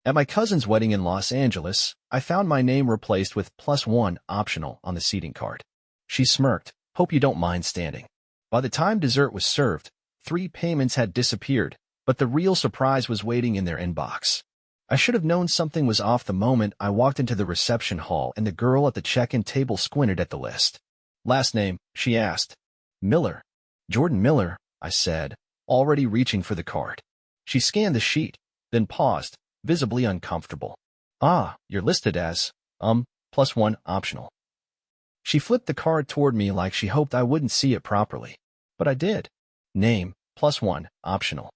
At my cousin's wedding in Los Angeles, I found my name replaced with +1 optional on the seating card. She smirked, "Hope you don't mind standing." By the time dessert was served, 3 payments had disappeared, but the real surprise was waiting in their inbox. I should have known something was off the moment I walked into the reception hall and the girl at the check-in table squinted at the list. "Last name?" she asked. "Miller." "Jordan Miller," I said, already reaching for the card. She scanned the sheet, then paused, visibly uncomfortable. "Ah, you're listed as, +1 optional." She flipped the card toward me like she hoped I wouldn't see it properly. But I did. Name, +1 optional.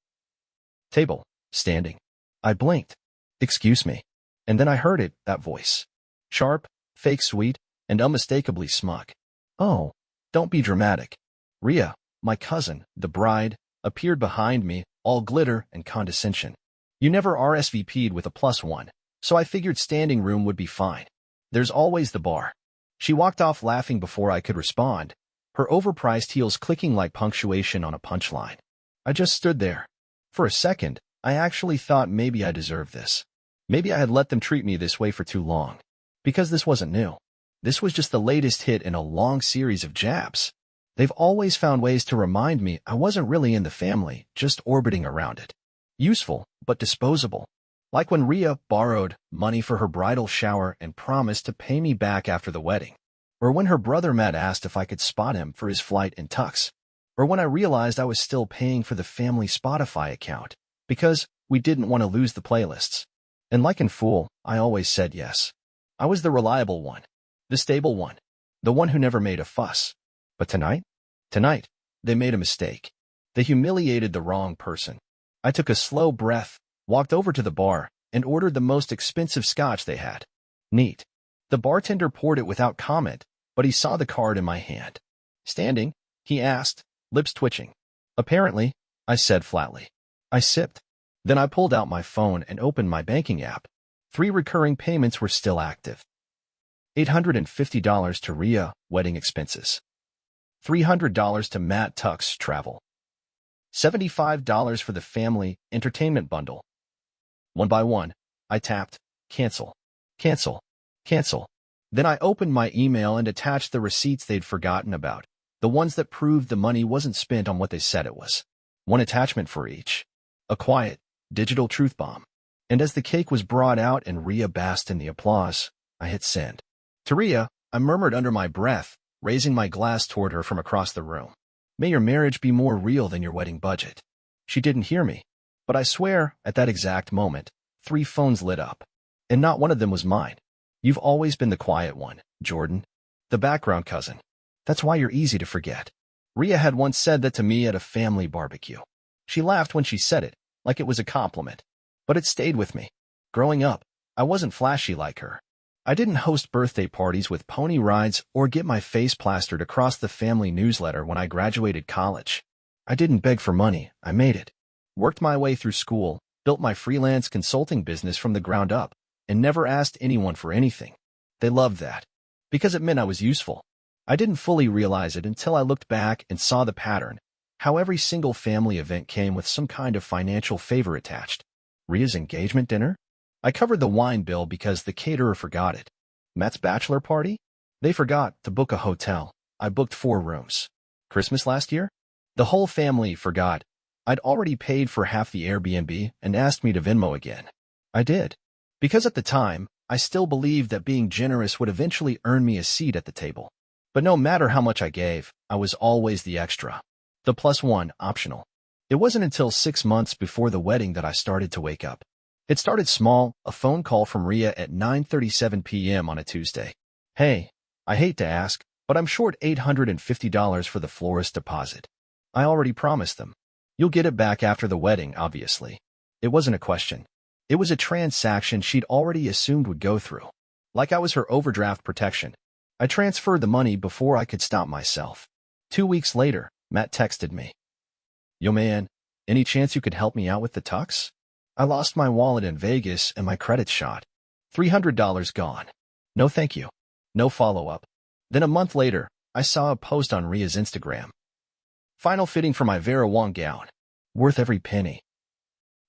Table, standing. I blinked. "Excuse me." And then I heard it, that voice. Sharp, fake sweet, and unmistakably smug. "Oh, don't be dramatic." Rhea, my cousin, the bride, appeared behind me, all glitter and condescension. "You never RSVP'd with a +1, so I figured standing room would be fine. There's always the bar." She walked off laughing before I could respond, her overpriced heels clicking like punctuation on a punchline. I just stood there. For a second, I actually thought maybe I deserved this. Maybe I had let them treat me this way for too long. Because this wasn't new. This was just the latest hit in a long series of jabs. They've always found ways to remind me I wasn't really in the family, just orbiting around it. Useful, but disposable. Like when Rhea borrowed money for her bridal shower and promised to pay me back after the wedding. Or when her brother Matt asked if I could spot him for his flight in tux. Or when I realized I was still paying for the family Spotify account, because we didn't want to lose the playlists. And like in Fool, I always said yes. I was the reliable one. The stable one. The one who never made a fuss. But tonight? Tonight, they made a mistake. They humiliated the wrong person. I took a slow breath, walked over to the bar, and ordered the most expensive scotch they had. Neat. The bartender poured it without comment, but he saw the card in my hand. "Standing?" he asked, lips twitching. "Apparently," I said flatly. I sipped. Then I pulled out my phone and opened my banking app. 3 recurring payments were still active. $850 to Rhea, wedding expenses. $300 to Matt Tux, travel. $75 for the family entertainment bundle. One by one, I tapped, cancel, cancel, cancel. Then I opened my email and attached the receipts they'd forgotten about, the ones that proved the money wasn't spent on what they said it was. One attachment for each. A quiet, digital truth bomb. And as the cake was brought out and Rhea basked in the applause, I hit send. To Rhea, I murmured under my breath, raising my glass toward her from across the room. "May your marriage be more real than your wedding budget." She didn't hear me, but I swear, at that exact moment, 3 phones lit up. And not one of them was mine. "You've always been the quiet one, Jordan. The background cousin. That's why you're easy to forget." Rhea had once said that to me at a family barbecue. She laughed when she said it, like it was a compliment. But it stayed with me. Growing up, I wasn't flashy like her. I didn't host birthday parties with pony rides or get my face plastered across the family newsletter when I graduated college. I didn't beg for money, I made it. Worked my way through school, built my freelance consulting business from the ground up, and never asked anyone for anything. They loved that. Because it meant I was useful. I didn't fully realize it until I looked back and saw the pattern, how every single family event came with some kind of financial favor attached. Rhea's engagement dinner? I covered the wine bill because the caterer forgot it. Matt's bachelor party? They forgot to book a hotel. I booked 4 rooms. Christmas last year? The whole family forgot. I'd already paid for half the Airbnb and asked me to Venmo again. I did. Because at the time, I still believed that being generous would eventually earn me a seat at the table. But no matter how much I gave, I was always the extra. The +1 optional. It wasn't until 6 months before the wedding that I started to wake up. It started small, a phone call from Rhea at 9:37 p.m. on a Tuesday. "Hey, I hate to ask, but I'm short $850 for the florist deposit. I already promised them. You'll get it back after the wedding, obviously." It wasn't a question. It was a transaction she'd already assumed would go through. Like I was her overdraft protection. I transferred the money before I could stop myself. 2 weeks later, Matt texted me. "Yo man, any chance you could help me out with the tux? I lost my wallet in Vegas and my credit's shot. $300 gone. No thank you. No follow-up." Then a month later, I saw a post on Rhea's Instagram. "Final fitting for my Vera Wang gown. Worth every penny."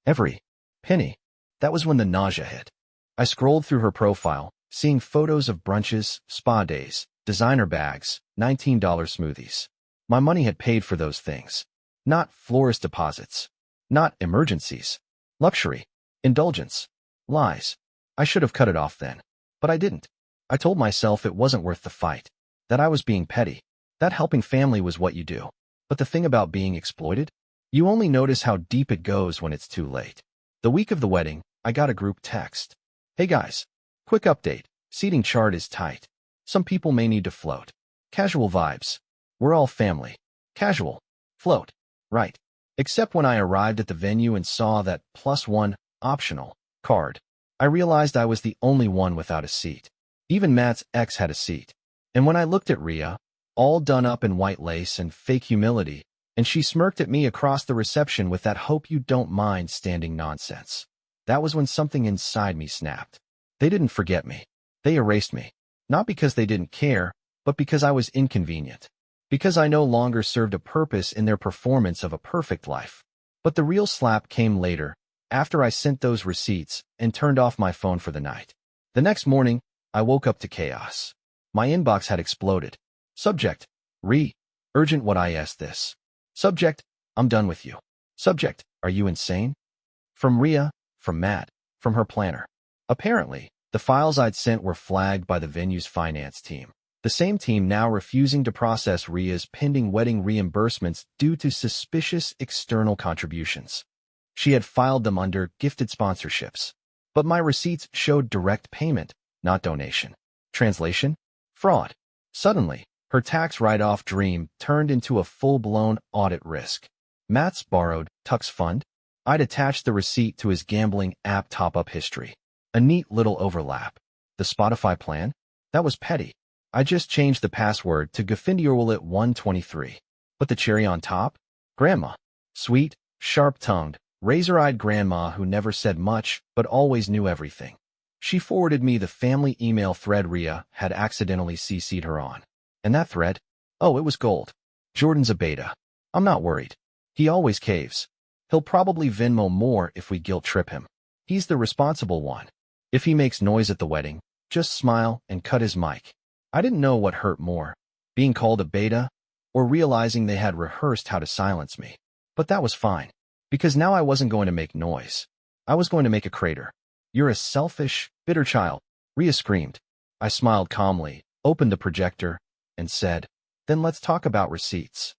Every penny. That was when the nausea hit. I scrolled through her profile, seeing photos of brunches, spa days, designer bags, $19 smoothies. My money had paid for those things. Not florist deposits. Not emergencies. Luxury. Indulgence. Lies. I should have cut it off then. But I didn't. I told myself it wasn't worth the fight. That I was being petty. That helping family was what you do. But the thing about being exploited? You only notice how deep it goes when it's too late. The week of the wedding, I got a group text. Hey guys. Quick update. Seating chart is tight. Some people may need to float. Casual vibes. We're all family. Casual. Float. Right. Except when I arrived at the venue and saw that +1, optional, card. I realized I was the only one without a seat. Even Matt's ex had a seat. And when I looked at Rhea, all done up in white lace and fake humility, and she smirked at me across the reception with that hope you don't mind standing nonsense. That was when something inside me snapped. They didn't forget me. They erased me. Not because they didn't care, but because I was inconvenient. Because I no longer served a purpose in their performance of a perfect life. But the real slap came later, after I sent those receipts and turned off my phone for the night. The next morning, I woke up to chaos. My inbox had exploded. Subject, urgent what I asked this. Subject, I'm done with you. Subject, are you insane? From Rhea, from Matt, from her planner. Apparently, the files I'd sent were flagged by the venue's finance team. The same team now refusing to process Rhea's pending wedding reimbursements due to suspicious external contributions. She had filed them under gifted sponsorships. But my receipts showed direct payment, not donation. Translation? Fraud. Suddenly, her tax write-off dream turned into a full-blown audit risk. Matt's borrowed Tux fund? I'd attached the receipt to his gambling app top-up history. A neat little overlap. The Spotify plan? That was petty. I just changed the password to Gfindiorwillet123. But the cherry on top? Grandma. Sweet, sharp-tongued, razor-eyed grandma who never said much but always knew everything. She forwarded me the family email thread Rhea had accidentally CC'd her on. And that thread? Oh, it was gold. Jordan's a beta. I'm not worried. He always caves. He'll probably Venmo more if we guilt trip him. He's the responsible one. If he makes noise at the wedding, just smile and cut his mic. I didn't know what hurt more, being called a beta, or realizing they had rehearsed how to silence me. But that was fine, because now I wasn't going to make noise. I was going to make a crater. You're a selfish, bitter child, Rhea screamed. I smiled calmly, opened the projector, and said, then let's talk about receipts.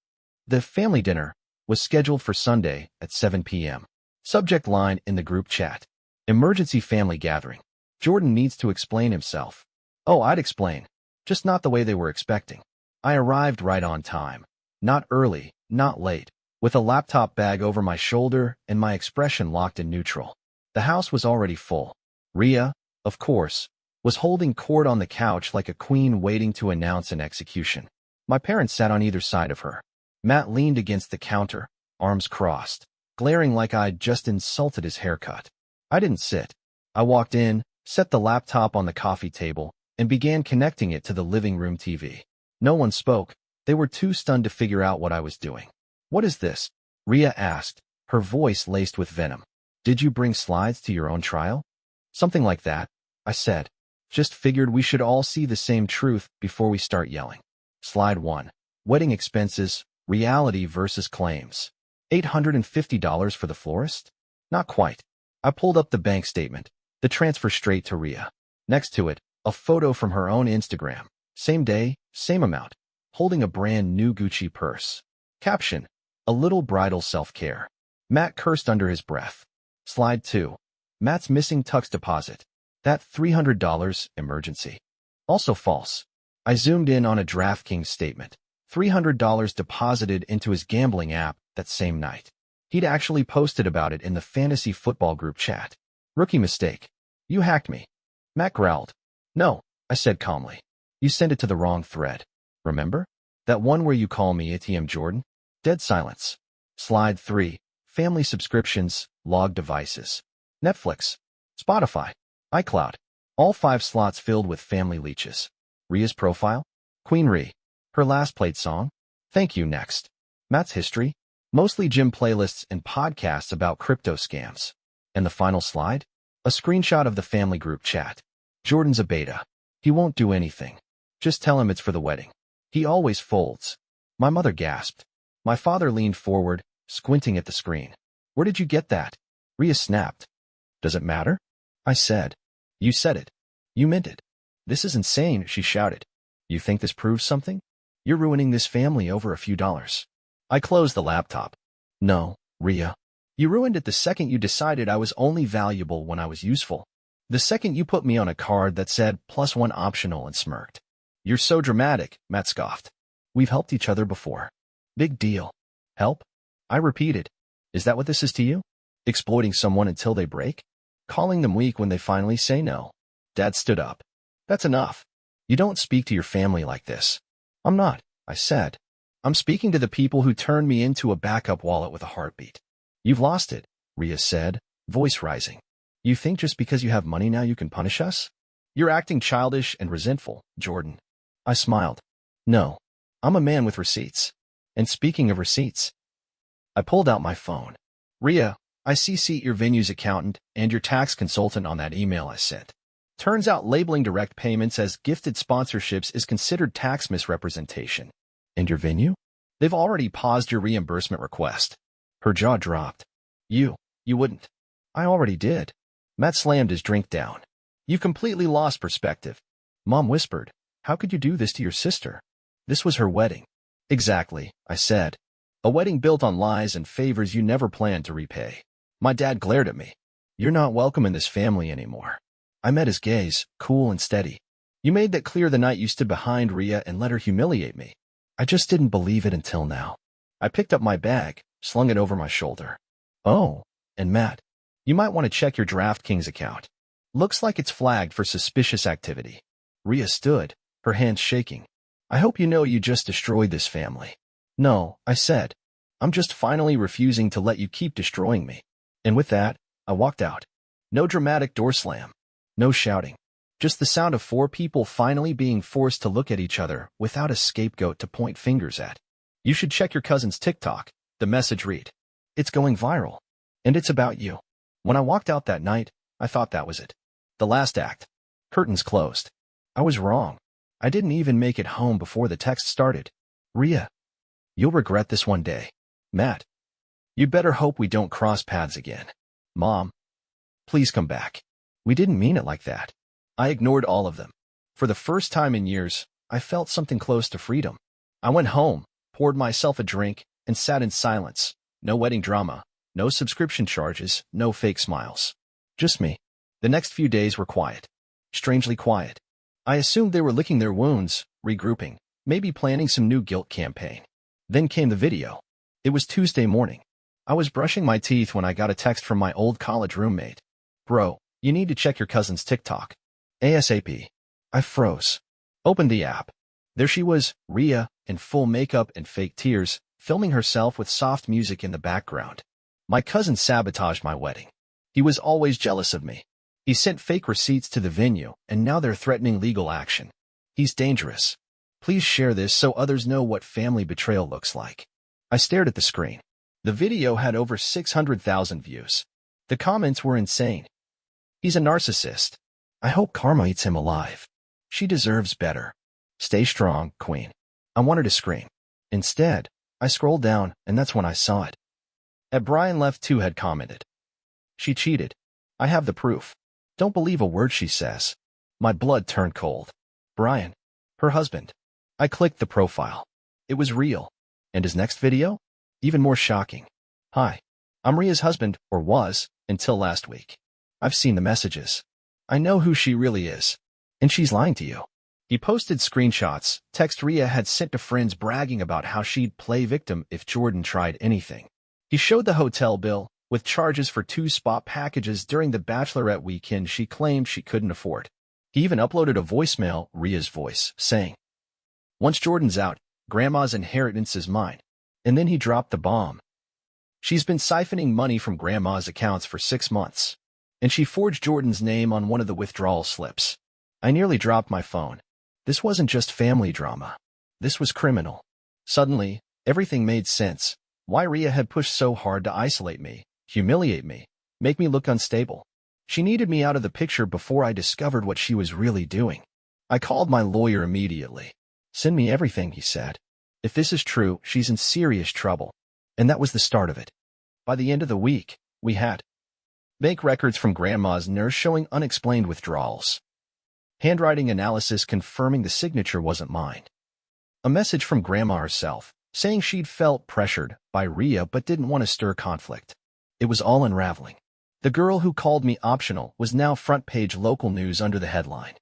The family dinner was scheduled for Sunday at 7 p.m. Subject line in the group chat. Emergency family gathering. Jordan needs to explain himself. Oh, I'd explain. Just not the way they were expecting. I arrived right on time. Not early, not late, with a laptop bag over my shoulder and my expression locked in neutral. The house was already full. Rhea, of course, was holding court on the couch like a queen waiting to announce an execution. My parents sat on either side of her. Matt leaned against the counter, arms crossed, glaring like I'd just insulted his haircut. I didn't sit. I walked in, set the laptop on the coffee table, and began connecting it to the living room TV. No one spoke. They were too stunned to figure out what I was doing. What is this? Rhea asked, her voice laced with venom. Did you bring slides to your own trial? Something like that, I said. Just figured we should all see the same truth before we start yelling. Slide 1. Wedding expenses, reality versus claims. $850 for the florist? Not quite. I pulled up the bank statement, the transfer straight to Rhea. Next to it, a photo from her own Instagram. Same day, same amount. Holding a brand new Gucci purse. Caption, a little bridal self-care. Matt cursed under his breath. Slide 2. Matt's missing Tux deposit. That $300 emergency. Also false. I zoomed in on a DraftKings statement. $300 deposited into his gambling app that same night. He'd actually posted about it in the fantasy football group chat. Rookie mistake. You hacked me. Matt growled. No, I said calmly. You sent it to the wrong thread. Remember? That one where you call me ATM Jordan? Dead silence. Slide 3. Family subscriptions, logged devices. Netflix. Spotify. iCloud. All 5 slots filled with family leeches. Rhea's profile? Queen Rhea. Her last played song? Thank You Next. Matt's history? Mostly gym playlists and podcasts about crypto scams. And the final slide? A screenshot of the family group chat. Jordan's a beta. He won't do anything. Just tell him it's for the wedding. He always folds. My mother gasped. My father leaned forward, squinting at the screen. Where did you get that? Rhea snapped. Does it matter? I said. You said it. You meant it. This is insane, she shouted. You think this proves something? You're ruining this family over a few dollars. I closed the laptop. No, Rhea. You ruined it the second you decided I was only valuable when I was useful. The second you put me on a card that said +1 optional and smirked. You're so dramatic, Matt scoffed. We've helped each other before. Big deal. Help? I repeated. Is that what this is to you? Exploiting someone until they break? Calling them weak when they finally say no? Dad stood up. That's enough. You don't speak to your family like this. I'm not, I said. I'm speaking to the people who turned me into a backup wallet with a heartbeat. You've lost it, Rhea said, voice rising. You think just because you have money now you can punish us? You're acting childish and resentful, Jordan. I smiled. No, I'm a man with receipts. And speaking of receipts, I pulled out my phone. Rhea, I CC'd your venue's accountant and your tax consultant on that email I sent. Turns out labeling direct payments as gifted sponsorships is considered tax misrepresentation. And your venue? They've already paused your reimbursement request. Her jaw dropped. You wouldn't. I already did. Matt slammed his drink down. You've completely lost perspective. Mom whispered, how could you do this to your sister? This was her wedding. Exactly, I said. A wedding built on lies and favors you never planned to repay. My dad glared at me. You're not welcome in this family anymore. I met his gaze, cool and steady. You made that clear the night you stood behind Rhea and let her humiliate me. I just didn't believe it until now. I picked up my bag, slung it over my shoulder. Oh, and Matt, you might want to check your DraftKings account. Looks like it's flagged for suspicious activity. Rhea stood, her hands shaking. I hope you know you just destroyed this family. No, I said. I'm just finally refusing to let you keep destroying me. And with that, I walked out. No dramatic door slam. No shouting. Just the sound of 4 people finally being forced to look at each other without a scapegoat to point fingers at. You should check your cousin's TikTok, the message read. It's going viral. And it's about you. When I walked out that night, I thought that was it. The last act. Curtains closed. I was wrong. I didn't even make it home before the text started. Rhea, you'll regret this one day. Matt, you'd better hope we don't cross paths again. Mom, please come back. We didn't mean it like that. I ignored all of them. For the first time in years, I felt something close to freedom. I went home, poured myself a drink, and sat in silence. No wedding drama, no subscription charges, no fake smiles. Just me. The next few days were quiet. Strangely quiet. I assumed they were licking their wounds, regrouping, maybe planning some new guilt campaign. Then came the video. It was Tuesday morning. I was brushing my teeth when I got a text from my old college roommate. Bro, you need to check your cousin's TikTok. ASAP. I froze. Opened the app. There she was, Rhea, in full makeup and fake tears, filming herself with soft music in the background. My cousin sabotaged my wedding. He was always jealous of me. He sent fake receipts to the venue, and now they're threatening legal action. He's dangerous. Please share this so others know what family betrayal looks like. I stared at the screen. The video had over 600,000 views. The comments were insane. He's a narcissist. I hope karma eats him alive. She deserves better. Stay strong, Queen. I wanted to scream. Instead, I scrolled down, and that's when I saw it. At Brian Left 2 had commented. She cheated. I have the proof. Don't believe a word she says. My blood turned cold. Brian. Her husband. I clicked the profile. It was real. And his next video? Even more shocking. Hi. I'm Rhea's husband, or was, until last week. I've seen the messages. I know who she really is. And she's lying to you. He posted screenshots, text Rhea had sent to friends bragging about how she'd play victim if Jordan tried anything. He showed the hotel bill, with charges for 2 spa packages during the bachelorette weekend she claimed she couldn't afford. He even uploaded a voicemail, Rhea's voice, saying, once Jordan's out, Grandma's inheritance is mine. And then he dropped the bomb. She's been siphoning money from Grandma's accounts for 6 months. And she forged Jordan's name on one of the withdrawal slips. I nearly dropped my phone. This wasn't just family drama. This was criminal. Suddenly, everything made sense. Why Rhea had pushed so hard to isolate me, humiliate me, make me look unstable. She needed me out of the picture before I discovered what she was really doing. I called my lawyer immediately. "Send me everything," he said. "If this is true, she's in serious trouble." And that was the start of it. By the end of the week, we had bank records from Grandma's nurse showing unexplained withdrawals. Handwriting analysis confirming the signature wasn't mine. A message from Grandma herself, saying she'd felt pressured by Rhea but didn't want to stir conflict. It was all unraveling. The girl who called me optional was now front-page local news under the headline.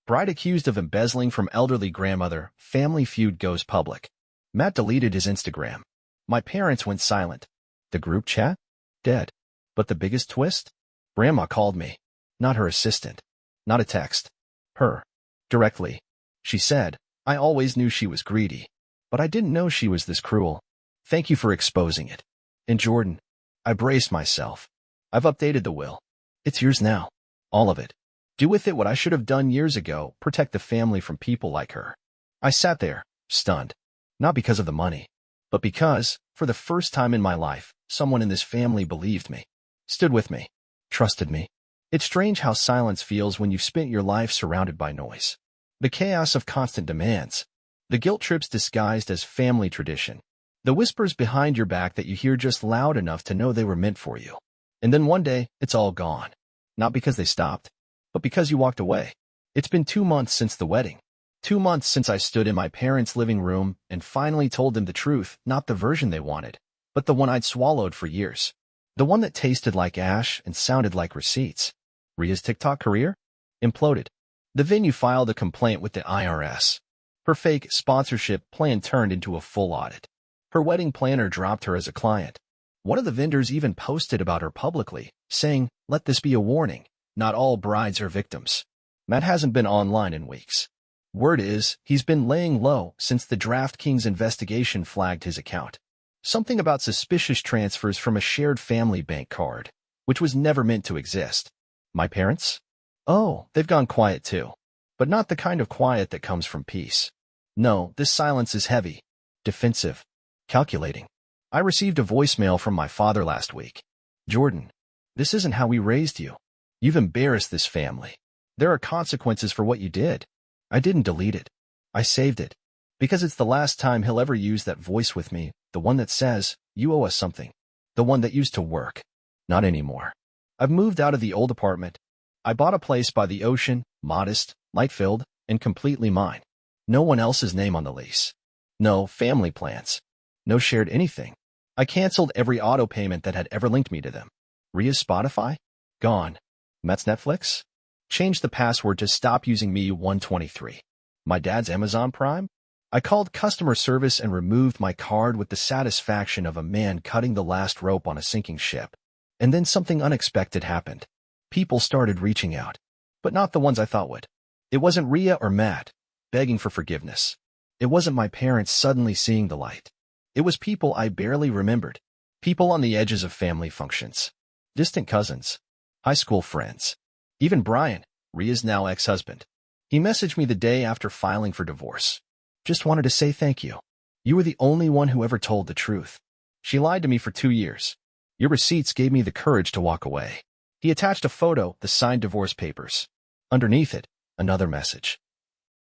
Bride accused of embezzling from elderly grandmother, family feud goes public. Matt deleted his Instagram. My parents went silent. The group chat? Dead. But the biggest twist? Grandma called me. Not her assistant. Not a text. Her. Directly. She said, "I always knew she was greedy. But I didn't know she was this cruel. Thank you for exposing it." And Jordan, I braced myself. "I've updated the will. It's yours now. All of it. Do with it what I should have done years ago, protect the family from people like her." I sat there, stunned. Not because of the money, but because, for the first time in my life, someone in this family believed me, stood with me, trusted me. It's strange how silence feels when you've spent your life surrounded by noise. The chaos of constant demands. The guilt trips disguised as family tradition. The whispers behind your back that you hear just loud enough to know they were meant for you. And then one day, it's all gone. Not because they stopped, but because you walked away. It's been 2 months since the wedding. 2 months since I stood in my parents' living room and finally told them the truth, not the version they wanted, but the one I'd swallowed for years. The one that tasted like ash and sounded like receipts. Rhea's TikTok career? Imploded. The venue filed a complaint with the IRS. Her fake sponsorship plan turned into a full audit. Her wedding planner dropped her as a client. One of the vendors even posted about her publicly, saying, "Let this be a warning. Not all brides are victims." Matt hasn't been online in weeks. Word is, he's been laying low since the DraftKings investigation flagged his account. Something about suspicious transfers from a shared family bank card, which was never meant to exist. My parents? Oh, they've gone quiet too. But not the kind of quiet that comes from peace. No, this silence is heavy, defensive, calculating. I received a voicemail from my father last week. "Jordan, this isn't how we raised you. You've embarrassed this family. There are consequences for what you did." I didn't delete it. I saved it. Because it's the last time he'll ever use that voice with me, the one that says, "You owe us something." The one that used to work. Not anymore. I've moved out of the old apartment. I bought a place by the ocean, modest, light-filled, and completely mine. No one else's name on the lease. No family plans. No shared anything. I canceled every auto payment that had ever linked me to them. Rhea's Spotify? Gone. Matt's Netflix? Changed the password to stop using me 123. My dad's Amazon Prime? I called customer service and removed my card with the satisfaction of a man cutting the last rope on a sinking ship. And then something unexpected happened. People started reaching out. But not the ones I thought would. It wasn't Rhea or Matt begging for forgiveness. It wasn't my parents suddenly seeing the light. It was people I barely remembered. People on the edges of family functions. Distant cousins. High school friends. Even Brian, Rhea's now ex-husband. He messaged me the day after filing for divorce. "Just wanted to say thank you. You were the only one who ever told the truth. She lied to me for 2 years. Your receipts gave me the courage to walk away." He attached a photo, the signed divorce papers. Underneath it, another message.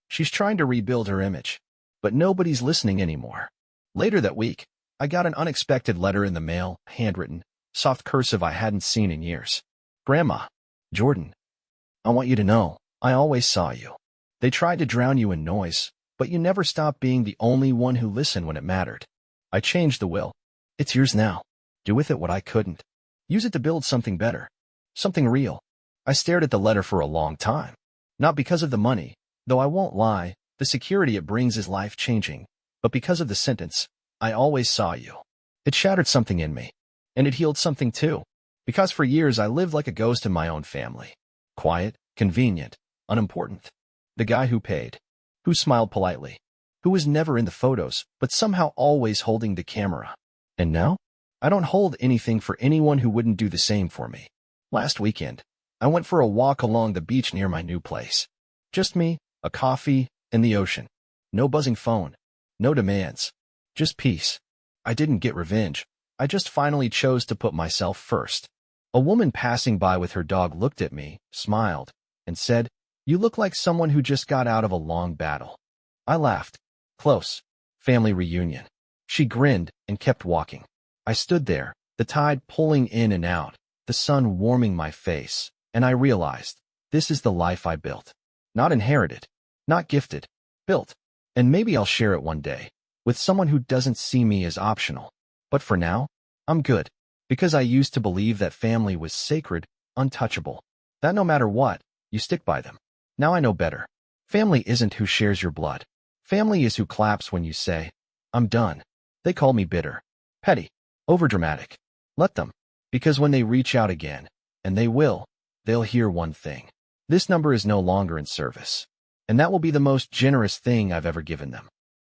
She's trying to rebuild her image, but nobody's listening anymore. Later that week, I got an unexpected letter in the mail, handwritten, soft cursive I hadn't seen in years. "Grandma, Jordan, I want you to know, I always saw you. They tried to drown you in noise, but you never stopped being the only one who listened when it mattered. I changed the will. It's yours now. Do with it what I couldn't. Use it to build something better. Something real." I stared at the letter for a long time. Not because of the money, though I won't lie, the security it brings is life-changing, but because of the sentence, "I always saw you." It shattered something in me. And it healed something too. Because for years I lived like a ghost in my own family. Quiet, convenient, unimportant. The guy who paid. Who smiled politely. Who was never in the photos, but somehow always holding the camera. And now? I don't hold anything for anyone who wouldn't do the same for me. Last weekend, I went for a walk along the beach near my new place. Just me, a coffee, and the ocean. No buzzing phone. No demands. Just peace. I didn't get revenge. I just finally chose to put myself first. A woman passing by with her dog looked at me, smiled, and said, "You look like someone who just got out of a long battle." I laughed. "Close. Family reunion." She grinned and kept walking. I stood there, the tide pulling in and out, the sun warming my face, and I realized, this is the life I built. Not inherited, not gifted, built. And maybe I'll share it one day, with someone who doesn't see me as optional. But for now, I'm good, because I used to believe that family was sacred, untouchable, that no matter what, you stick by them. Now I know better. Family isn't who shares your blood. Family is who claps when you say, "I'm done." They call me bitter, petty, overdramatic. Let them, because when they reach out again, and they will, they'll hear one thing. This number is no longer in service. And that will be the most generous thing I've ever given them.